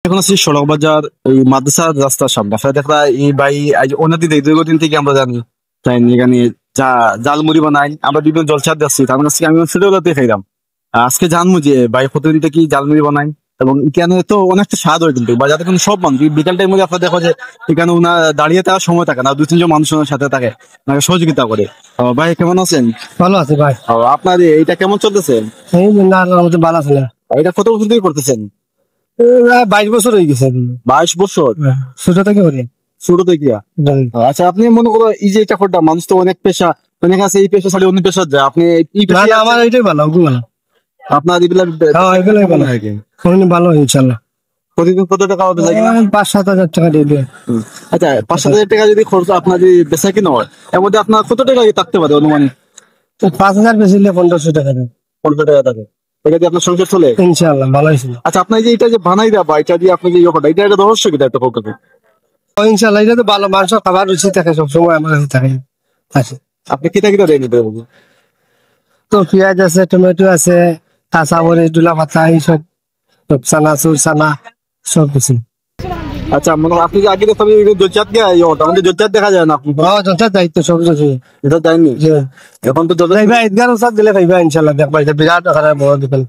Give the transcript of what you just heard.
এখন আছি সড়ক বাজার এই মাদ্রাসার রাস্তার সামনে। আসলে দেখা এই ভাই আজ অন্যদিন থেকে দীর্ঘদিন থেকে আমরা জানি তাই এখানে জালমুড়ি বানাই, আমরা বিভিন্ন জলসার যাচ্ছি, তার কাছে আমি ছোটবেলাতে খাইলাম। আজকে জানবো যে ভাই প্রতিদিন থেকে জালমুড়ি বানাই এবং এখানে তো অনেকটা স্বাদ হয়, কিন্তু বাজারে কিন্তু সব মানুষ বিকাল টাইম মধ্যে আপনার দেখো যে এখানে ওনার দাঁড়িয়ে থাকার সময় থাকে না, 2-3 জন মানুষের সাথে থাকে, ওনাকে সহযোগিতা করে। ভাই কেমন আছেন? ভালো আছে ভাই। আপনার এইটা কেমন চলতেছে? এই না আল্লাহর মধ্যে ভালো আছে না। এটা কত বছর ধরে করতেছেন? 22 বছর হয়ে গেছে। 22 বছর? ছোট থেকে করি। ছোট থেকে? আচ্ছা, আপনি মনে করো এই যে এটা করতাম, মানুষ তো অনেক পেশা, অনেক আছে এই পেশা ছাড়িয়ে অন্য পেশা যায়, আপনি এই না না, আমার এটাই ভালো, ওগুলো ভালো। আপনার এগুলা হ্যাঁ, এগুলাই ভালো। আর কি অনেক ভালো ইনশাআল্লাহ। প্রতিদিন কত টাকা হবে যায় কিনা? 5-7 হাজার টাকা দিয়ে দেবে। আচ্ছা, 5-7 হাজার টাকা যদি খরচ আপনার যদি বেচা কিনা হয়, এর মধ্যে আপনার কত টাকা থাকতে পারে অনুমানিক? 5,000 বেশি হলে 1500 টাকা দেবে 15 টাকা থাকে, এটা দিয়ে আপনার সংসার চলে? ইনশাআল্লাহ ভালো হয়েছে। আচ্ছা, আপনার যে এটা যে বানাই দেওয়া বা এটা দিয়ে আপনি যে ইয়ে করেন, এটা একটা রহস্য কিনা একটা পক্ষে? ইনশাআল্লাহ এটা তো ভালো, মাংস খাবার রুচি থাকে সবসময় আমার কাছে থাকে। আছে আপনি কিতা কিতা দেন এটা বলুন? তো পেঁয়াজ আছে, টমেটো আছে, কাঁচা মরিচ, দুলা পাতা, এইসব সব চানাচুর, চানা সব কিছু। আচ্ছা, মনে হয় আপনি যে আগে দেখতে জজ্জাত গিয়ে আমাদের জজ্জাত দেখা যায় না, আপনি যথার দায়িত্ব সব কিছু। এটা যায়নি এখন তো জজ্জাত ভাইবা ঈদগাহ সব দিলে ভাইবা ইনশাআল্লাহ দেখবা, এটা বিরাট আকারে বড় দোকান।